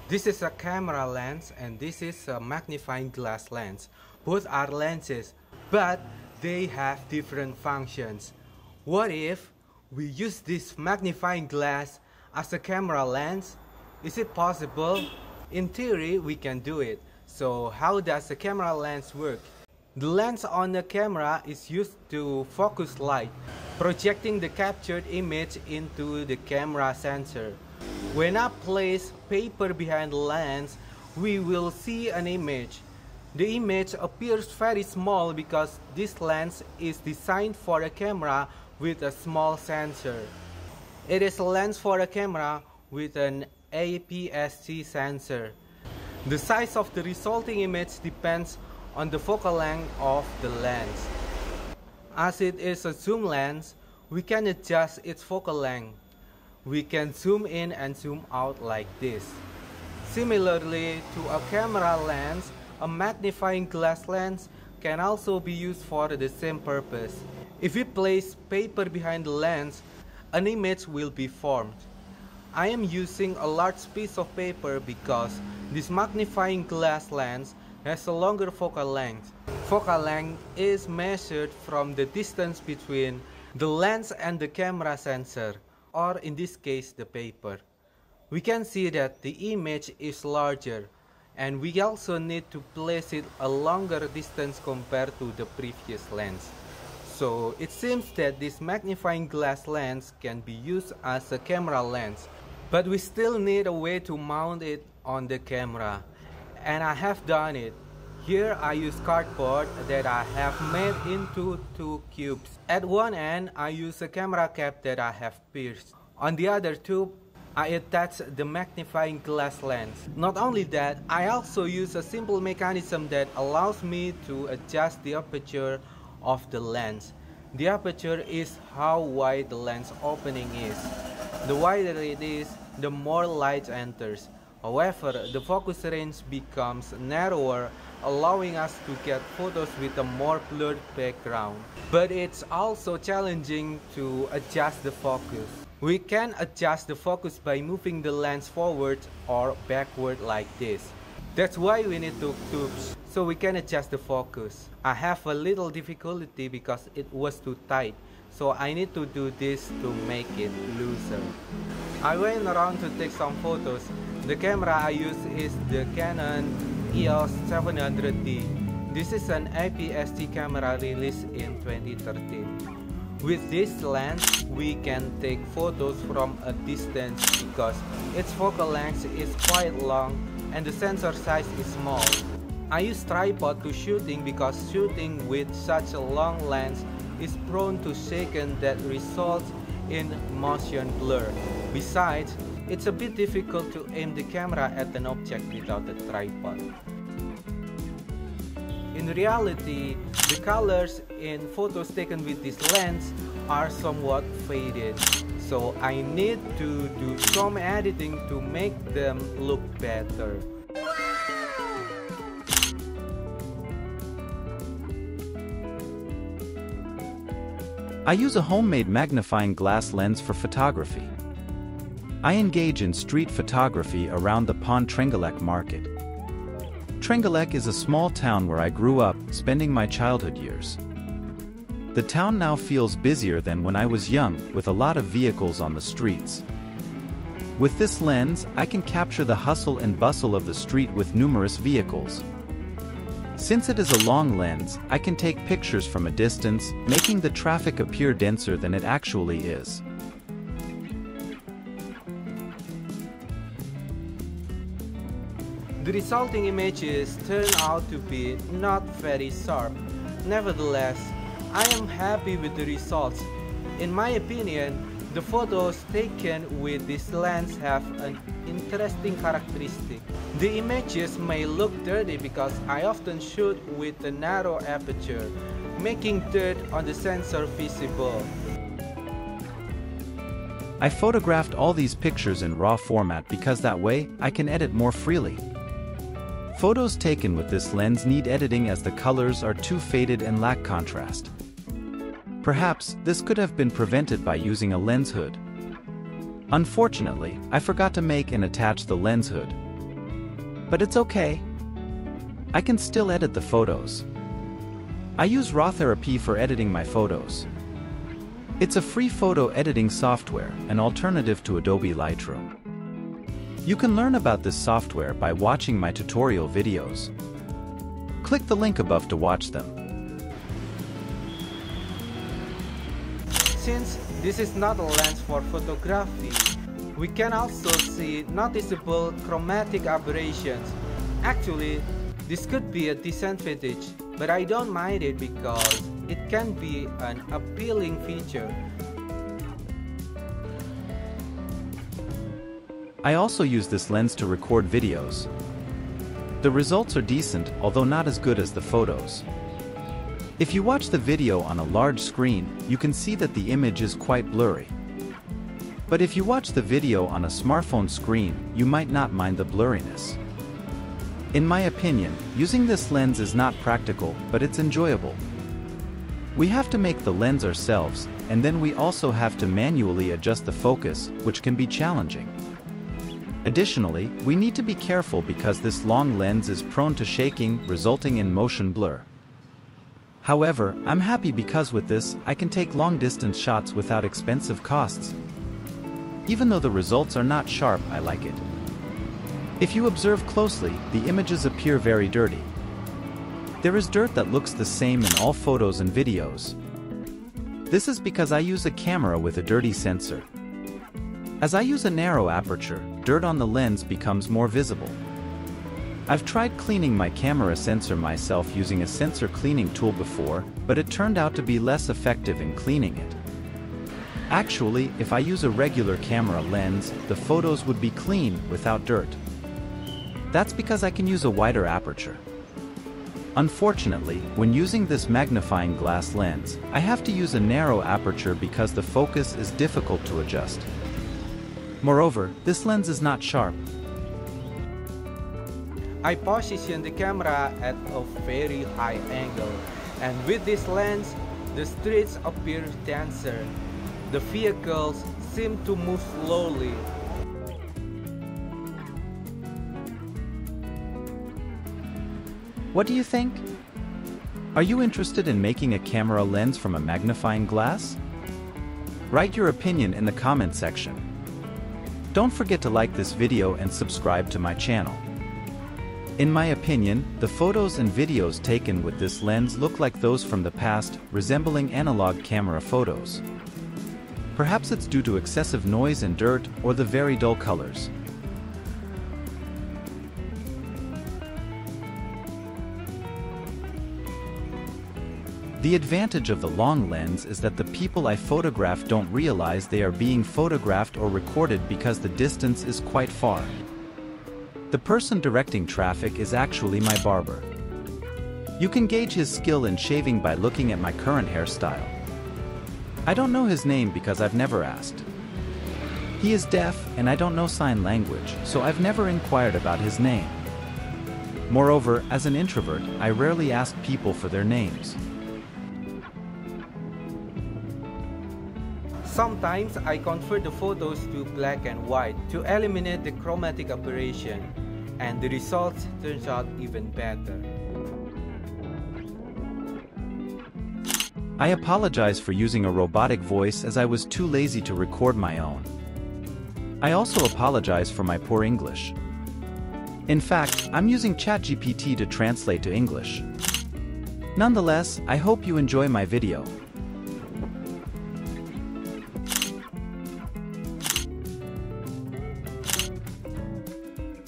This is a camera lens and this is a magnifying glass lens. Both are lenses, but they have different functions. What if we use this magnifying glass as a camera lens? Is it possible? In theory, we can do it. So how does a camera lens work? The lens on the camera is used to focus light, projecting the captured image into the camera sensor. When I place paper behind the lens, we will see an image. The image appears very small because this lens is designed for a camera with a small sensor. It is a lens for a camera with an APS-C sensor. The size of the resulting image depends on the focal length of the lens. As it is a zoom lens, we can adjust its focal length. We can zoom in and zoom out like this. Similarly to a camera lens, a magnifying glass lens can also be used for the same purpose. If we place paper behind the lens, an image will be formed. I am using a large piece of paper because this magnifying glass lens has a longer focal length. Focal length is measured from the distance between the lens and the camera sensor, or in this case the paper. We can see that the image is larger, and we also need to place it a longer distance compared to the previous lens. So it seems that this magnifying glass lens can be used as a camera lens, but we still need a way to mount it on the camera. And I have done it. Here I use cardboard that I have made into two cubes. At one end I use a camera cap that I have pierced. On the other tube I attach the magnifying glass lens. Not only that, I also use a simple mechanism that allows me to adjust the aperture of the lens. The aperture is how wide the lens opening is. The wider it is, the more light enters. However, the focus range becomes narrower, allowing us to get photos with a more blurred background. But it's also challenging to adjust the focus. We can adjust the focus by moving the lens forward or backward like this. That's why we need two tubes, so we can adjust the focus. I have a little difficulty because it was too tight, so I need to do this to make it looser. I went around to take some photos. The camera I use is the Canon EOS 700D. This is an APS-C camera released in 2013. With this lens, we can take photos from a distance because its focal length is quite long and the sensor size is small. I use tripod to shooting because shooting with such a long lens is prone to shaking that results in motion blur. Besides, it's a bit difficult to aim the camera at an object without a tripod. In reality, the colors in photos taken with this lens are somewhat faded, so I need to do some editing to make them look better. I use a homemade magnifying glass lens for photography. I engage in street photography around the Pont Trenggalek market. Trenggalek is a small town where I grew up, spending my childhood years. The town now feels busier than when I was young, with a lot of vehicles on the streets. With this lens, I can capture the hustle and bustle of the street with numerous vehicles. Since it is a long lens, I can take pictures from a distance, making the traffic appear denser than it actually is. The resulting images turn out to be not very sharp. Nevertheless, I am happy with the results. In my opinion, the photos taken with this lens have an interesting characteristic. The images may look dirty because I often shoot with a narrow aperture, making dirt on the sensor visible. I photographed all these pictures in RAW format because that way I can edit more freely. Photos taken with this lens need editing as the colors are too faded and lack contrast. Perhaps this could have been prevented by using a lens hood. Unfortunately, I forgot to make and attach the lens hood. But it's okay. I can still edit the photos. I use raw therapy for editing my photos. It's a free photo editing software, an alternative to Adobe Lightroom. You can learn about this software by watching my tutorial videos. Click the link above to watch them. Since this is not a lens for photography, we can also see noticeable chromatic aberrations. Actually, this could be a disadvantage, but I don't mind it because it can be an appealing feature. I also use this lens to record videos. The results are decent, although not as good as the photos. If you watch the video on a large screen, you can see that the image is quite blurry. But if you watch the video on a smartphone screen, you might not mind the blurriness. In my opinion, using this lens is not practical, but it's enjoyable. We have to make the lens ourselves, and then we also have to manually adjust the focus, which can be challenging. Additionally, we need to be careful because this long lens is prone to shaking, resulting in motion blur. However, I'm happy because with this, I can take long-distance shots without expensive costs. Even though the results are not sharp, I like it. If you observe closely, the images appear very dirty. There is dirt that looks the same in all photos and videos. This is because I use a camera with a dirty sensor. As I use a narrow aperture, dirt on the lens becomes more visible. I've tried cleaning my camera sensor myself using a sensor cleaning tool before, but it turned out to be less effective in cleaning it. Actually, if I use a regular camera lens, the photos would be clean without dirt. That's because I can use a wider aperture. Unfortunately, when using this magnifying glass lens, I have to use a narrow aperture because the focus is difficult to adjust. Moreover, this lens is not sharp. I position the camera at a very high angle, and with this lens, the streets appear denser. The vehicles seem to move slowly. What do you think? Are you interested in making a camera lens from a magnifying glass? Write your opinion in the comment section. Don't forget to like this video and subscribe to my channel. In my opinion, the photos and videos taken with this lens look like those from the past, resembling analog camera photos. Perhaps it's due to excessive noise and dirt or the very dull colors. The advantage of the long lens is that the people I photograph don't realize they are being photographed or recorded because the distance is quite far. The person directing traffic is actually my barber. You can gauge his skill in shaving by looking at my current hairstyle. I don't know his name because I've never asked. He is deaf and I don't know sign language, so I've never inquired about his name. Moreover, as an introvert, I rarely ask people for their names. Sometimes I convert the photos to black and white to eliminate the chromatic aberration, and the results turns out even better. I apologize for using a robotic voice as I was too lazy to record my own. I also apologize for my poor English. In fact, I'm using ChatGPT to translate to English. Nonetheless, I hope you enjoy my video.